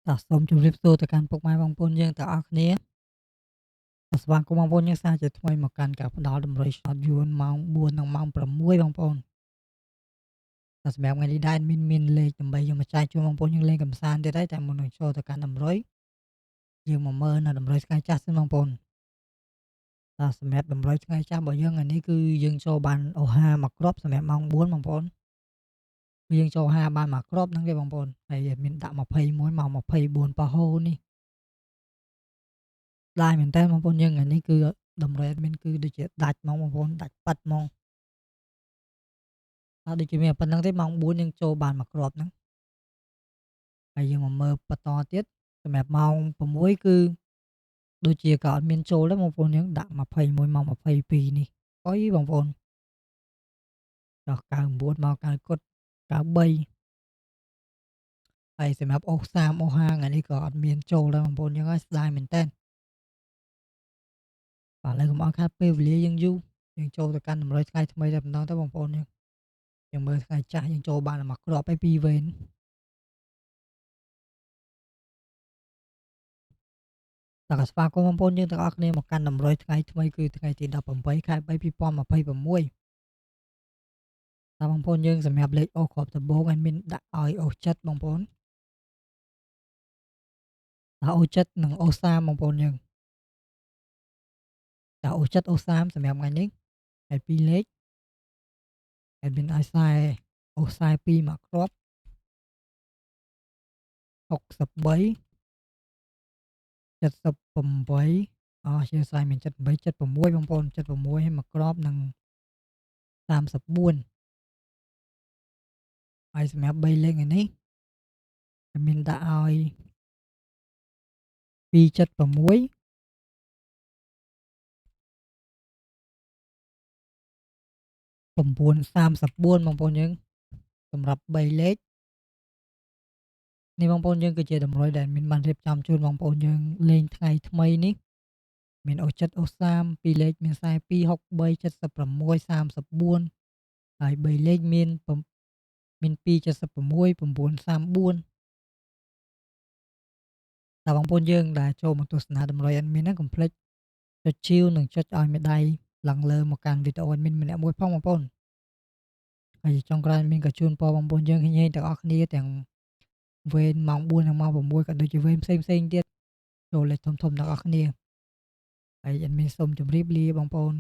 ចាសសូមជម្រាបសួរទៅកាន់ពុកម៉ែបងប្អូនយើងទាំងអស់គ្នាចាសស្វាគមន៍បងប្អូនយើងសាជាថ្មីមកកាន់ការផ្ដល់តម្រុយ Short យួនម៉ោង4និងម៉ោង6បងប្អូនចាសសម្រាប់ថ្ងៃនេះដែរមានលេខដើម្បីយកមកចែកជូនបងប្អូនយើងលេងកម្សាន្តទៀតហើយតែមុននឹងចូលទៅកាន់តម្រុយយើងមកមើលនៅតម្រុយថ្ងៃចាស់សិនបងប្អូនចាសសម្រាប់តម្រុយថ្ងៃចាស់របស់យើងថ្ងៃនេះគឺយើងចូលបានអូហាមួយគ្រាប់សម្រាប់ម៉ោង4បងប្អូនគឺយើងចូលហាបានមួយគ្រាប់ហ្នឹងទេបងប្អូនហើយមានដាក់21ម៉ោង24ប៉ះូនេះស្ដាយមែនតើបងប្អូនយើងថ្ងៃនេះគឺតម្រុយ admin គឺដូចជាដាច់ហ្មងបងប្អូនដាច់ប៉ាត់ហ្មង អត់ដូចជាមានតែប៉ុណ្្នឹងទេម៉ោង4យើងចូលបានមួយគ្រាប់ហ្នឹងហើយយើងមកមើលបន្តទៀតសម្រាប់ម៉ោង6គឺដូចជាក៏អត់មានចូលដែរបងប្អូនយើងដាក់21ម៉ោង22នេះអុយបងប្អូនចុះ99មក9គត់93ហើយសម្រាប់អូស30អូស50ថ្ងៃនេះក៏អត់មានចូលដែរបងប្អូនយើងហើយស្ដាយមែនតើបាទឥឡូវកុំឲ្យខាតពេលវេលាយើងយូរយើងចូលទៅកាន់តម្រុយថ្ងៃថ្មីតែម្ដងទៅបងប្អូនយើងមើលថ្ងៃចាស់យើងចូលបានតែមួយគ្រាប់ឯ2វេន បាទក៏ស្វាគមន៍បងប្អូនយើងទាំងអស់គ្នាមកកាន់តម្រុយថ្ងៃថ្មីគឺថ្ងៃទី18ខែ3 2026តើបងប្អូនយើងសម្រាប់លេខអូសគ្រាប់ដំបូងadminដាក់ឲ្យអូសចិត្តបងប្អូនដាក់អូសចិត្តនិងអូស30បងប្អូនយើងដាក់អូសចិត្តអូស30សម្រាប់ថ្ងៃនេះហើយ2លេខadminឲ្យខ្សែអូស42មកគ្រាប់63 78អអជាខ្សែមាន78 76បងប្អូន76ឲ្យមួយគ្រាប់និង34ហើយសម្រាប់3លេខថ្ងៃនេះadminដាក់ឲ្យ276 934បងប្អូនយើងសម្រាប់3លេខនេះបងប្អូនយើងគឺជាតម្រុយដែលមានបានរៀបចំជូនបងប្អូនយើងលេងថ្ងៃថ្មីនេះមានអូសចិត្តអូស30 2លេខមាន42 63 76 34ហើយ3លេខមាន276 934តើបងប្អូនយើងដែលចូលមកទស្សនាតម្រុយ admin ហ្នឹងកុំភ្លេចចុច Chill និងចុចឲ្យមេដៃឡើងលើមកកាន់វីដេអូ admin ម្នាក់មួយផងបងប្អូនហើយចុងក្រោយ admin ក៏ជូនពរបងប្អូនយើងញញទាំងអស់គ្នាទាំងវេនម៉ោង4និងម៉ោង6ក៏ដូចជាវេនផ្សេងៗទៀតចូលលេខធំៗទាំងអស់គ្នាហើយadminសូមជម្រាបលាបងប្អូន